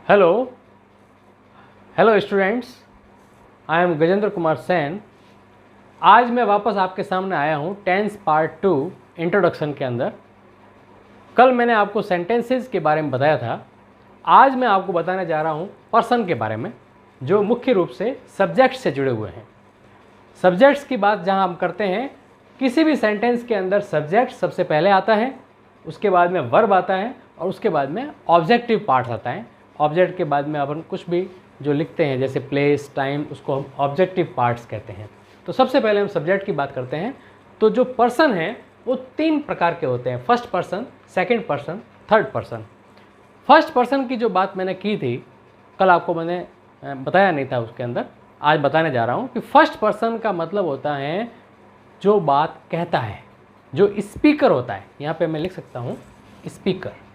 Hello hello students, I am Gajendra Kumar Sen. आज मैं वापस आपके सामने आया हूँ टेंस पार्ट 2 इंट्रोडक्शन के अंदर। कल मैंने आपको सेंटेंसेस के बारे में बताया था। आज मैं आपको बताने जा रहा हूँ पर्सन के बारे में, जो मुख्य रूप से सब्जेक्ट से जुड़े हुए हैं। सब्जेक्ट्स की बात जहाँ हम करते हैं, किसी भी सेंटेंस के अंदर सब्जेक्ट सबसे पहले आता है, उसके बाद में वर्ब आता है और उसके बाद में ऑब्जेक्टिव पार्ट्स आता है। ऑब्जेक्ट के बाद में अपन कुछ भी जो लिखते हैं जैसे प्लेस, टाइम, उसको हम ऑब्जेक्टिव पार्ट्स कहते हैं। तो सबसे पहले हम सब्जेक्ट की बात करते हैं। तो जो पर्सन है वो 3 प्रकार के होते हैं, first person, second person, third person. First person की जो बात मैंने की थी कल, आपको मैंने बताया नहीं था उसके अंदर, आज बताने जा रहा हूँ कि फर्स्ट पर्सन का मतलब होता है जो बात कहता है, जो स्पीकर होता है। यहाँ पे मैं लिख सकता हूँ स्पीकर।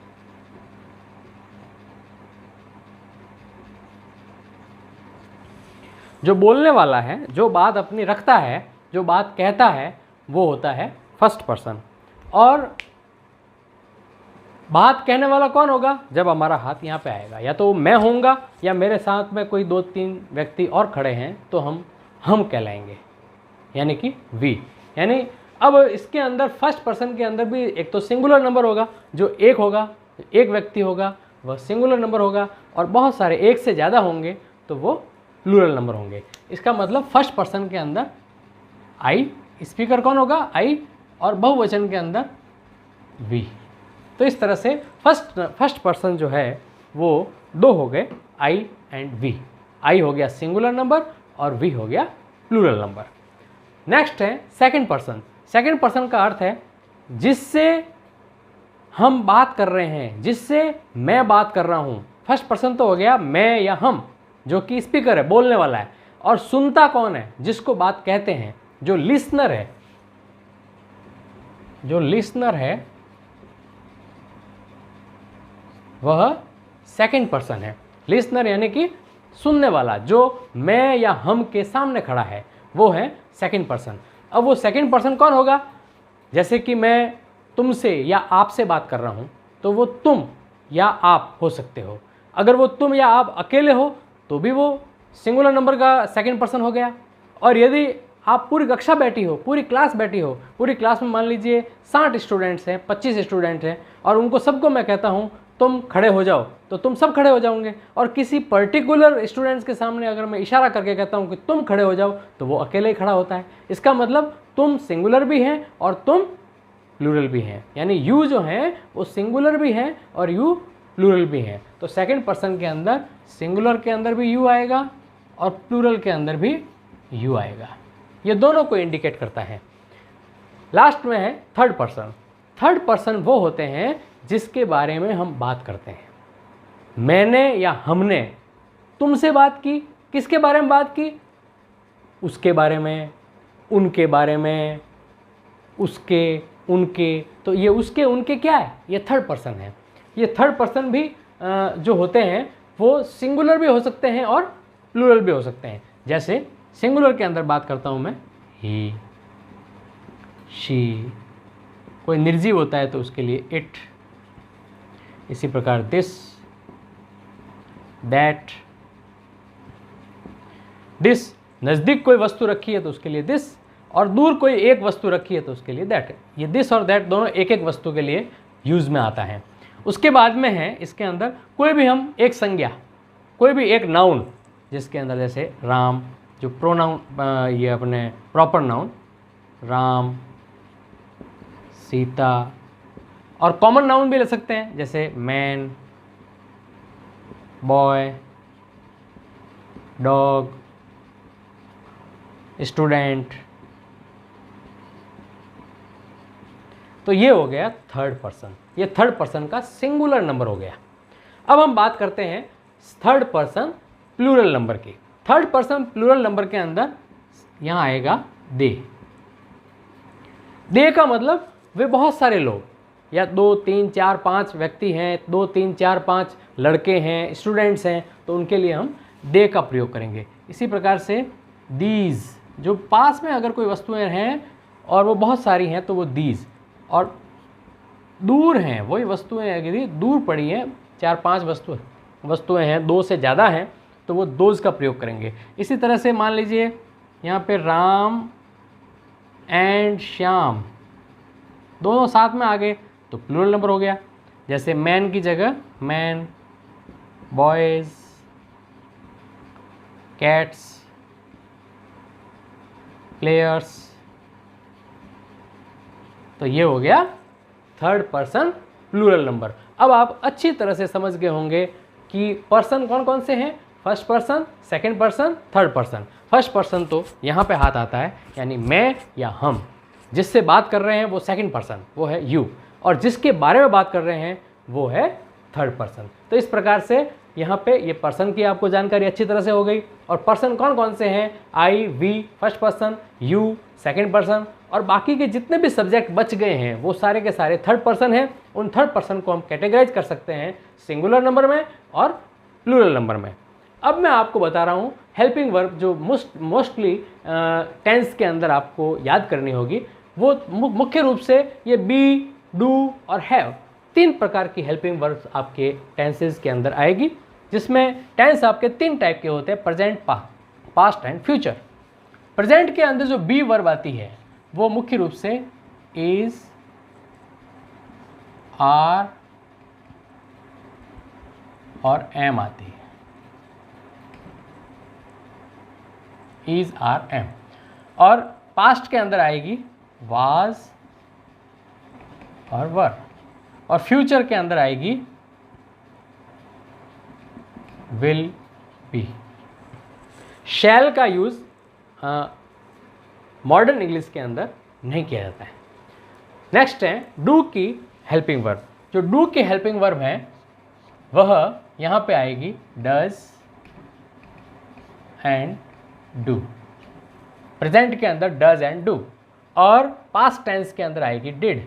जो बोलने वाला है, जो बात अपनी रखता है, जो बात कहता है, वो होता है फर्स्ट पर्सन। और बात कहने वाला कौन होगा? जब हमारा हाथ यहाँ पे आएगा, या तो मैं होऊंगा या मेरे साथ में कोई 2-3 व्यक्ति और खड़े हैं तो हम कहलाएंगे, यानी कि वी। यानी अब इसके अंदर फर्स्ट पर्सन के अंदर भी एक तो सिंगुलर नंबर होगा, जो एक होगा, एक व्यक्ति होगा, वह सिंगुलर नंबर होगा, और बहुत सारे एक से ज़्यादा होंगे तो वो प्लूरल नंबर होंगे। इसका मतलब फर्स्ट पर्सन के अंदर आई, स्पीकर कौन होगा? आई, और बहुवचन के अंदर वी। तो इस तरह से फर्स्ट पर्सन जो है वो 2 हो गए, आई एंड वी। आई हो गया सिंगुलर नंबर और वी हो गया प्लूरल नंबर। नेक्स्ट है सेकंड पर्सन। सेकंड पर्सन का अर्थ है जिससे हम बात कर रहे हैं, जिससे मैं बात कर रहा हूँ। फर्स्ट पर्सन तो हो गया मैं या हम, जो कि स्पीकर है, बोलने वाला है। और सुनता कौन है? जिसको बात कहते हैं, जो लिसनर है। जो लिसनर है वह सेकंड पर्सन है। लिसनर यानी कि सुनने वाला, जो मैं या हम के सामने खड़ा है, वो है सेकंड पर्सन। अब वो सेकंड पर्सन कौन होगा? जैसे कि मैं तुमसे या आपसे बात कर रहा हूं, तो वो तुम या आप हो सकते हो। अगर वो तुम या आप अकेले हो तो भी वो सिंगुलर नंबर का सेकंड पर्सन हो गया। और यदि आप पूरी कक्षा बैठी हो, पूरी क्लास बैठी हो, पूरी क्लास में मान लीजिए 60 स्टूडेंट्स हैं, 25 स्टूडेंट हैं, और उनको सबको मैं कहता हूं तुम खड़े हो जाओ, तो तुम सब खड़े हो जाओगे। और किसी पर्टिकुलर स्टूडेंट्स के सामने अगर मैं इशारा करके कहता हूं कि तुम खड़े हो जाओ, तो वो अकेले ही खड़ा होता है। इसका मतलब तुम सिंगुलर भी हैं और तुम प्लूरल भी हैं। यानी यू जो है वो सिंगुलर भी है और यू प्लूरल भी है। तो सेकंड पर्सन के अंदर सिंगुलर के अंदर भी यू आएगा और प्लूरल के अंदर भी यू आएगा। ये दोनों को इंडिकेट करता है। लास्ट में है थर्ड पर्सन। थर्ड पर्सन वो होते हैं जिसके बारे में हम बात करते हैं। मैंने या हमने तुमसे बात की, किसके बारे में बात की? उसके बारे में, उनके बारे में, उसके, उनके। तो ये उसके, उनके क्या है? ये थर्ड पर्सन है। ये थर्ड पर्सन भी जो होते हैं वो सिंगुलर भी हो सकते हैं और प्लूरल भी हो सकते हैं। जैसे सिंगुलर के अंदर बात करता हूँ मैं, ही, शी। कोई निर्जीव होता है तो उसके लिए इट। इसी प्रकार दिस, दैट। दिस, नज़दीक कोई वस्तु रखी है तो उसके लिए दिस, और दूर कोई एक वस्तु रखी है तो उसके लिए दैट। ये दिस और दैट दोनों एक एक वस्तु के लिए यूज़ में आता है। उसके बाद में है इसके अंदर कोई भी हम एक संज्ञा, कोई भी एक नाउन, जिसके अंदर जैसे राम, जो प्रोनाउन, ये अपने प्रॉपर नाउन, राम, सीता। और कॉमन नाउन भी ले सकते हैं जैसे मैन, बॉय, डॉग, स्टूडेंट। तो ये हो गया थर्ड पर्सन। ये थर्ड पर्सन का सिंगुलर नंबर हो गया। अब हम बात करते हैं थर्ड पर्सन प्लूरल नंबर की। थर्ड पर्सन प्लूरल नंबर के अंदर यहाँ आएगा दे। दे का मतलब वे बहुत सारे लोग, या 2, 3, 4, 5 व्यक्ति हैं, 2, 3, 4, 5 लड़के हैं, स्टूडेंट्स हैं, तो उनके लिए हम दे का प्रयोग करेंगे। इसी प्रकार से दीज, जो पास में अगर कोई वस्तुएं हैं और वो बहुत सारी हैं तो वो दीज। और दूर हैं वही वस्तुएं, यदि दूर पड़ी हैं 4-5 वस्तुएं वस्तुएं हैं, 2 से ज़्यादा हैं, तो वो दोज का प्रयोग करेंगे। इसी तरह से मान लीजिए यहाँ पे राम एंड श्याम दोनों साथ में आ गए तो प्लूरल नंबर हो गया। जैसे मैन की जगह मैन, बॉयज़, कैट्स, प्लेयर्स, तो ये हो गया थर्ड पर्सन प्लूरल नंबर। अब आप अच्छी तरह से समझ गए होंगे कि पर्सन कौन कौन से हैं, first person, second person, third person. First person तो यहाँ पे हाथ आता है, यानी मैं या हम। जिससे बात कर रहे हैं वो सेकंड पर्सन, वो है यू, और जिसके बारे में बात कर रहे हैं वो है थर्ड पर्सन। तो इस प्रकार से यहाँ पे ये पर्सन की आपको जानकारी अच्छी तरह से हो गई। और पर्सन कौन कौन से हैं, I, we first person, you second person, और बाकी के जितने भी सब्जेक्ट बच गए हैं वो सारे के सारे थर्ड पर्सन हैं। उन थर्ड पर्सन को हम कैटेगराइज कर सकते हैं सिंगुलर नंबर में और प्लूरल नंबर में। अब मैं आपको बता रहा हूँ हेल्पिंग वर्ब जो मोस्टली टेंस के अंदर आपको याद करनी होगी, वो मुख्य रूप से ये बी, डू और हैव, 3 प्रकार की हेल्पिंग वर्ब्स आपके टेंसेस के अंदर आएगी, जिसमें टेंस आपके 3 टाइप के होते हैं, present, past and future. Present के अंदर जो बी वर्ब आती है वो मुख्य रूप से इज, आर और एम आती है, इज, आर, एम। और पास्ट के अंदर आएगी वाज और वर, और फ्यूचर के अंदर आएगी विल, बी। शैल का यूज मॉडर्न इंग्लिश के अंदर नहीं किया जाता है। नेक्स्ट है डू की हेल्पिंग वर्ब। जो डू की हेल्पिंग वर्ब है वह यहाँ पे आएगी डज एंड डू। प्रेजेंट के अंदर डज एंड डू, और पास्ट टेंस के अंदर आएगी डिड,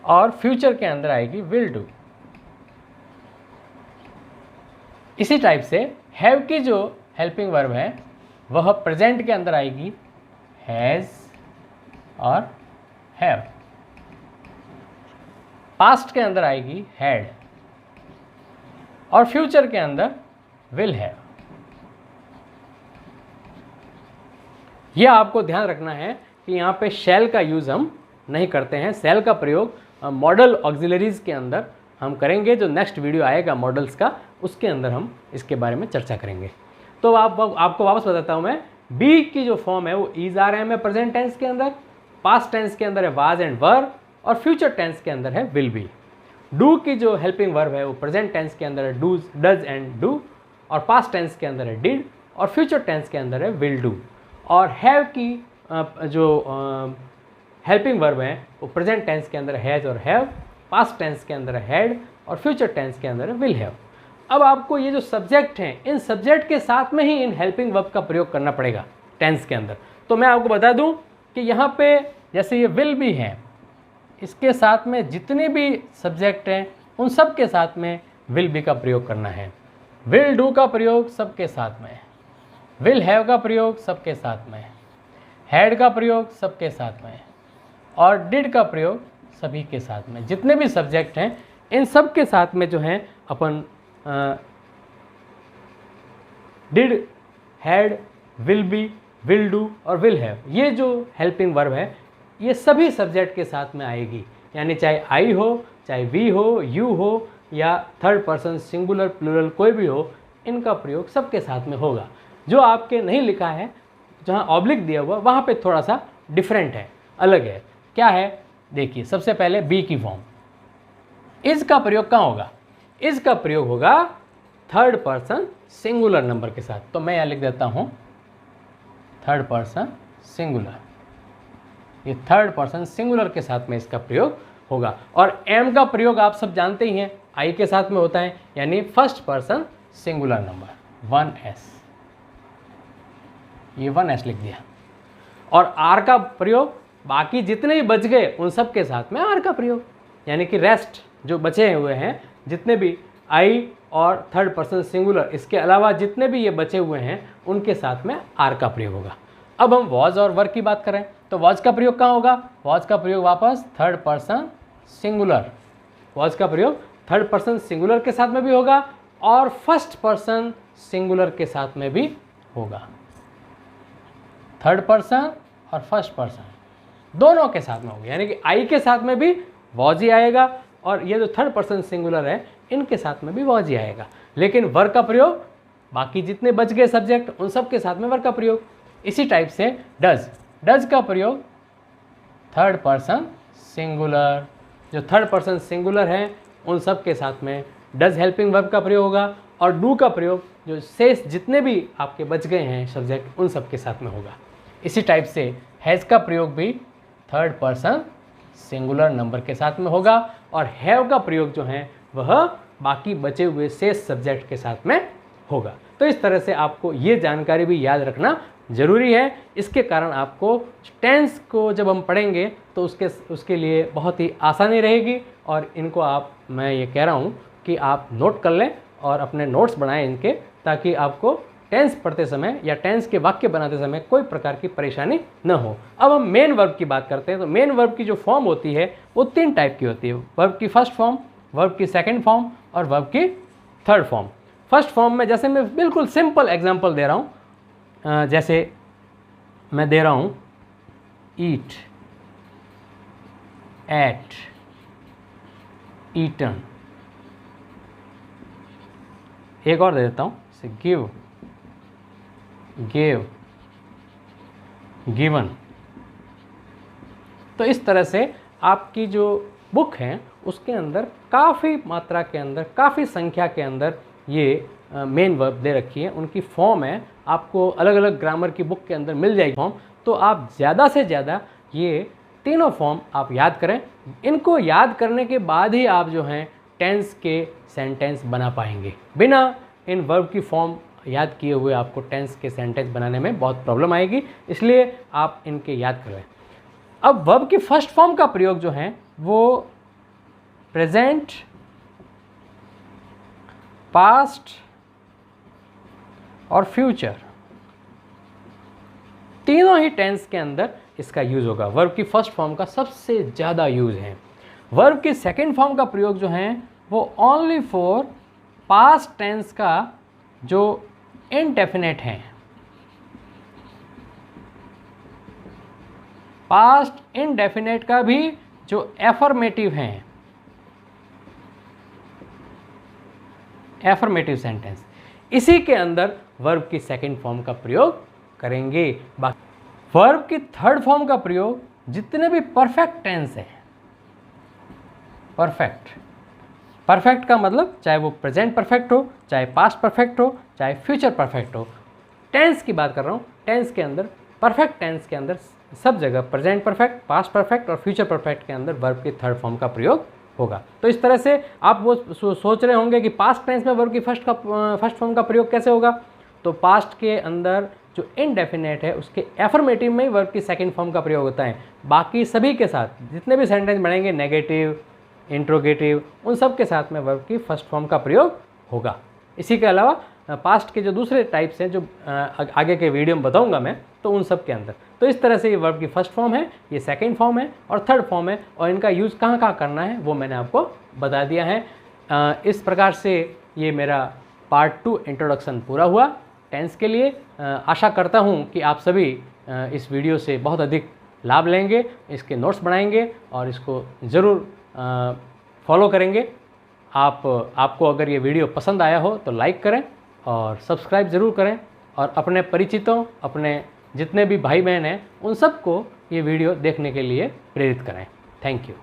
और फ्यूचर के अंदर आएगी विल डू। इसी टाइप से हैव की जो हेल्पिंग वर्ब है वह प्रेजेंट के अंदर आएगी हैज़ और हैव, पास्ट के अंदर आएगी हैड, और फ्यूचर के अंदर विल हैव। यह आपको ध्यान रखना है कि यहाँ पे शैल का यूज़ हम नहीं करते हैं। शैल का प्रयोग मॉडल ऑक्सिलरीज के अंदर हम करेंगे। जो नेक्स्ट वीडियो आएगा मॉडल्स का, उसके अंदर हम इसके बारे में चर्चा करेंगे। तो आपको वापस बताता हूँ मैं, बी की जो फॉर्म है वो इज, आर, एम है प्रेजेंट टेंस के अंदर, पास्ट टेंस के अंदर है वाज एंड वर, और फ्यूचर टेंस के अंदर है विल बी। डू की जो हेल्पिंग वर्ब है वो प्रेजेंट टेंस के अंदर है डूज, डज एंड डू, और पास्ट टेंस के अंदर है डिड, और फ्यूचर टेंस के अंदर है विल डू। और हैव की जो हेल्पिंग वर्ब है वो प्रेजेंट टेंस के अंदर हैज़ और हैव, पास्ट टेंस के अंदर है हैड, और फ्यूचर टेंस के अंदर है विल हैव। अब आपको ये जो सब्जेक्ट हैं, इन सब्जेक्ट के साथ में ही इन हेल्पिंग वर्ब का प्रयोग करना पड़ेगा टेंस के अंदर। तो मैं आपको बता दूं कि यहाँ पे जैसे ये विल भी है, इसके साथ में जितने भी सब्जेक्ट हैं उन सब के साथ में विल बी का प्रयोग करना है। विल डू का प्रयोग सबके साथ में, विल हैव का प्रयोग सबके साथ में, हैड का प्रयोग सबके साथ में, और डिड का प्रयोग सभी के साथ में। जितने भी सब्जेक्ट हैं इन सब के साथ में जो हैं अपन did, had, will be, will do और विल हैव, ये जो हेल्पिंग वर्ब है ये सभी सब्जेक्ट के साथ में आएगी। यानी चाहे आई हो, चाहे वी हो, यू हो, या थर्ड पर्सन सिंगुलर प्लूरल कोई भी हो, इनका प्रयोग सबके साथ में होगा। जो आपके नहीं लिखा है, जहाँ ऑब्लिक दिया हुआ वहाँ पे थोड़ा सा डिफरेंट है, अलग है। क्या है देखिए, सबसे पहले बी की फॉर्म, इज का प्रयोग कहाँ होगा? इज का प्रयोग होगा थर्ड पर्सन सिंगुलर नंबर के साथ। तो मैं यहाँ लिख देता हूँ थर्ड पर्सन सिंगुलर, ये थर्ड पर्सन सिंगुलर के साथ में इसका प्रयोग होगा। और एम का प्रयोग आप सब जानते ही हैं, आई के साथ में होता है, यानी first person singular number 1s, ये 1s लिख दिया। और आर का प्रयोग बाकी जितने भी बच गए उन सब के साथ में आर का प्रयोग, यानी कि रेस्ट जो बचे हुए हैं जितने भी आई और थर्ड पर्सन सिंगुलर, इसके अलावा जितने भी ये बचे हुए हैं उनके साथ में आर का प्रयोग होगा। अब हम वॉज और वर की बात करें तो वॉज का प्रयोग कहाँ होगा? वॉज का प्रयोग वापस थर्ड पर्सन सिंगुलर, वॉज का प्रयोग थर्ड पर्सन सिंगुलर के साथ में भी होगा और फर्स्ट पर्सन सिंगुलर के साथ में भी होगा। थर्ड पर्सन और फर्स्ट पर्सन दोनों के साथ में होगा, यानी कि आई के साथ में भी वॉज ही आएगा और ये जो थर्ड पर्सन सिंगुलर है इनके साथ में भी वॉज ही आएगा। लेकिन वर्ब का प्रयोग बाकी जितने बच गए सब्जेक्ट उन सब के साथ में वर्ब का प्रयोग। इसी टाइप से डज का प्रयोग थर्ड पर्सन सिंगुलर, जो थर्ड पर्सन सिंगुलर है उन सब के साथ में डज हेल्पिंग वर्ब का प्रयोग होगा और डू का प्रयोग जो शेष जितने भी आपके बच गए हैं सब्जेक्ट उन सब के साथ में होगा। इसी टाइप से हैज़ का प्रयोग भी थर्ड पर्सन सिंगुलर नंबर के साथ में होगा और हैव का प्रयोग जो है वह बाकी बचे हुए शेष सब्जेक्ट के साथ में होगा। तो इस तरह से आपको ये जानकारी भी याद रखना ज़रूरी है। इसके कारण आपको टेंस को जब हम पढ़ेंगे तो उसके लिए बहुत ही आसानी रहेगी और इनको मैं ये कह रहा हूँ कि आप नोट कर लें और अपने नोट्स बनाएं इनके, ताकि आपको टेंस पढ़ते समय या टेंस के वाक्य बनाते समय कोई प्रकार की परेशानी न हो। अब हम मेन वर्ब की बात करते हैं। तो मेन वर्ब की जो फॉर्म होती है वो 3 टाइप की होती है। वर्ब की फर्स्ट फॉर्म, वर्ब की सेकंड फॉर्म और वर्ब की थर्ड फॉर्म। फर्स्ट फॉर्म में जैसे मैं बिल्कुल सिंपल एग्जांपल दे रहा हूँ, जैसे मैं दे रहा हूँ ईट, एट, ईटन। एक और दे देता हूँ, गिव, गेव, गिवन। तो इस तरह से आपकी जो बुक है उसके अंदर काफ़ी मात्रा के अंदर, काफ़ी संख्या के अंदर ये मेन वर्ब दे रखी है। उनकी फॉर्म है, आपको अलग अलग ग्रामर की बुक के अंदर मिल जाएगी फॉर्म। तो आप ज़्यादा से ज़्यादा ये तीनों फॉर्म आप याद करें। इनको याद करने के बाद ही आप जो हैं टेंस के सेंटेंस बना पाएंगे। बिना इन वर्ब की फॉर्म याद किए हुए आपको टेंस के सेंटेंस बनाने में बहुत प्रॉब्लम आएगी, इसलिए आप इनके याद करें। अब वर्ब की फर्स्ट फॉर्म का प्रयोग जो है वो प्रेजेंट, पास्ट और फ्यूचर तीनों ही टेंस के अंदर इसका यूज़ होगा। वर्ब की फर्स्ट फॉर्म का सबसे ज़्यादा यूज़ है। वर्ब की सेकेंड फॉर्म का प्रयोग जो है वो ओनली फॉर पास्ट टेंस का जो इनडेफिनेट है, पास्ट इनडेफिनेट का भी जो एफर्मेटिव है, एफर्मेटिव सेंटेंस, इसी के अंदर वर्ब की सेकंड फॉर्म का प्रयोग करेंगे। वर्ब की थर्ड फॉर्म का प्रयोग जितने भी परफेक्ट टेंस है, परफेक्ट का मतलब चाहे वो प्रेजेंट परफेक्ट हो, चाहे पास्ट परफेक्ट हो, चाहे फ्यूचर परफेक्ट हो। टेंस की बात कर रहा हूँ, टेंस के अंदर, परफेक्ट टेंस के अंदर सब जगह प्रेजेंट परफेक्ट, पास्ट परफेक्ट और फ्यूचर परफेक्ट के अंदर वर्ब की थर्ड फॉर्म का प्रयोग होगा। तो इस तरह से आप वो सोच रहे होंगे कि पास्ट टेंस में वर्ब की फर्स्ट फॉर्म का प्रयोग कैसे होगा। तो पास्ट के अंदर जो इनडेफिनेट है उसके एफर्मेटिव में ही वर्ब की सेकंड फॉर्म का प्रयोग होता है। बाकी सभी के साथ जितने भी सेंटेंस बनेंगे, नेगेटिव, इंट्रोगेटिव, उन सब के साथ में वर्ब की फर्स्ट फॉर्म का प्रयोग होगा। इसी के अलावा पास्ट के जो दूसरे टाइप्स हैं जो आगे के वीडियो में बताऊंगा मैं, तो उन सब के अंदर। तो इस तरह से ये वर्ब की फर्स्ट फॉर्म है, ये सेकंड फॉर्म है और थर्ड फॉर्म है, और इनका यूज़ कहाँ कहाँ करना है वो मैंने आपको बता दिया है। इस प्रकार से ये मेरा पार्ट 2 इंट्रोडक्शन पूरा हुआ टेंस के लिए। आशा करता हूँ कि आप सभी इस वीडियो से बहुत अधिक लाभ लेंगे, इसके नोट्स बनाएंगे और इसको ज़रूर फॉलो करेंगे। आपको अगर ये वीडियो पसंद आया हो तो लाइक करें और सब्सक्राइब ज़रूर करें और अपने परिचितों, अपने जितने भी भाई बहन हैं उन सबको ये वीडियो देखने के लिए प्रेरित करें। Thank you.